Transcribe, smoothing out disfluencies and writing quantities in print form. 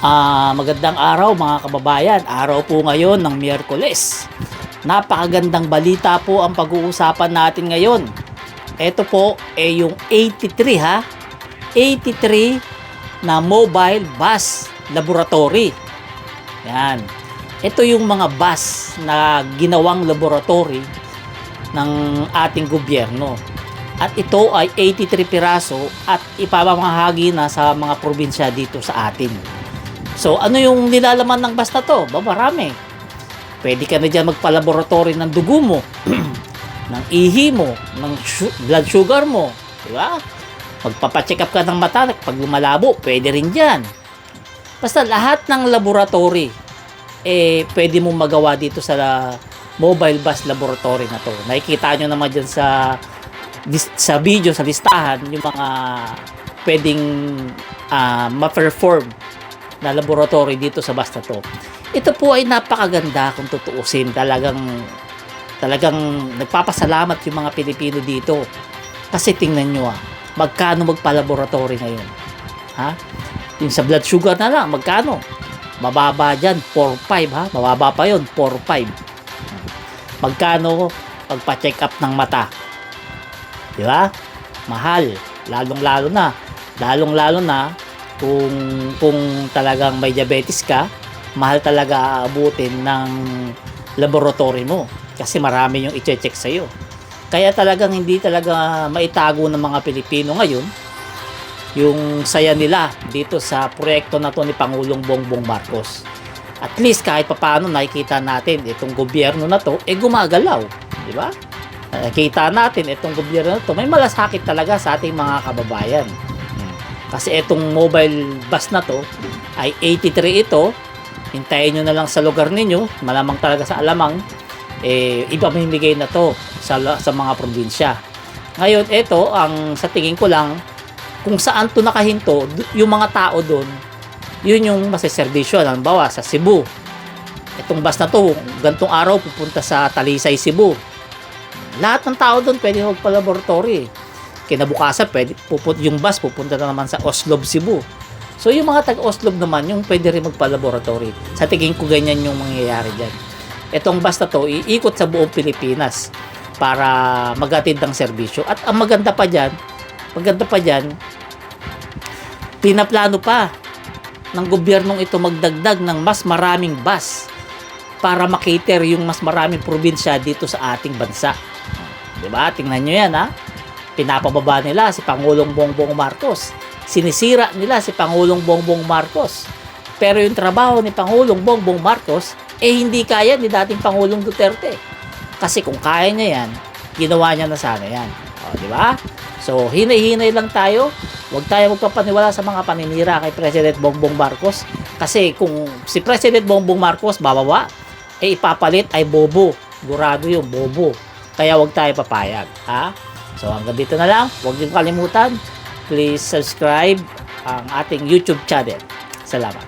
Magandang araw mga kababayan. Araw po ngayon ng Miyerkules. Napakagandang balita po ang pag-uusapan natin ngayon. Ito po yung 83 ha. 83 na mobile bus laboratory. Yan. Ito yung mga bus na ginawang laboratory ng ating gobyerno. At ito ay 83 piraso at ipapamahagi na sa mga probinsya dito sa atin. So, ano yung nilalaman ng bus na to? Marami. Pwede ka na dyan magpa-laboratory ng dugo mo, ng ihi mo, ng blood sugar mo. Diba? Magpapacheck up ka ng mata pag lumalabo, pwede rin dyan. Basta lahat ng laboratory, pwede mong magawa dito sa mobile bus laboratory na to. Nakikita nyo naman dyan sa video, sa listahan, yung mga pwedeng ma-perform na laboratory dito sa bus na to. Ito po ay napakaganda kung tutuusin. Talagang nagpapasalamat yung mga Pilipino dito. Kasi tingnan nyo magkano magpa-laboratory ngayon. Ha? Yung sa blood sugar na lang, magkano? Mababa dyan, 4-5 ha? Mababa pa yun, 4-5. Magkano pagpa-check up ng mata? Di ba? Mahal. Lalong-lalo na kung talagang may diabetes ka, mahal talaga aabutin ng laboratory mo kasi marami yung i-check sa'yo. Kaya talagang hindi talaga maitago ng mga Pilipino ngayon yung saya nila dito sa proyekto na to ni Pangulong Bongbong Marcos. At least kahit papaano nakikita natin itong gobyerno na to gumagalaw, di ba? Nakikita natin itong gobyerno na to may malasakit talaga sa ating mga kababayan. Kasi itong mobile bus na to ay 83 ito. Hintayin nyo na lang sa lugar ninyo. Malamang talaga sa Alamang. Ipamimigay na to sa mga probinsya. Ngayon, ito, sa tingin ko lang, kung saan to nakahinto, yung mga tao doon, yun yung maseservisyo. Halimbawa, sa Cebu. Itong bus na to, gantong araw pupunta sa Talisay, Cebu. Lahat ng tao doon pwede magpa-laboratory. Kinabukasan, yung bus pupunta na naman sa Oslob, Cebu. So, yung mga taga-Oslob naman, yung pwede rin magpa-laboratory. Sa tingin ko, ganyan yung mangyayari dyan. Itong bus na to, iikot sa buong Pilipinas para maghatid ng serbisyo. At ang maganda pa dyan, pinaplano pa ng gobyernong ito magdagdag ng mas maraming bus para makater yung mas maraming probinsya dito sa ating bansa. Diba? Tingnan nyo yan, ha? Pinapababa nila si Pangulong Bongbong Marcos. Sinisira nila si Pangulong Bongbong Marcos. Pero yung trabaho ni Pangulong Bongbong Marcos, hindi kaya ni dating Pangulong Duterte. Kasi kung kaya niya yan, ginawa niya na sana yan. O, di ba? So, hinay-hinay lang tayo. Huwag tayo magpapaniwala sa mga paninira kay President Bongbong Marcos. Kasi kung si President Bongbong Marcos bababa, ipapalit ay bobo. Gurado yung bobo. Kaya huwag tayo papayag. Ha? So hanggang dito na lang. Huwag niyo kalimutan. Please subscribe ang ating YouTube channel. Salamat.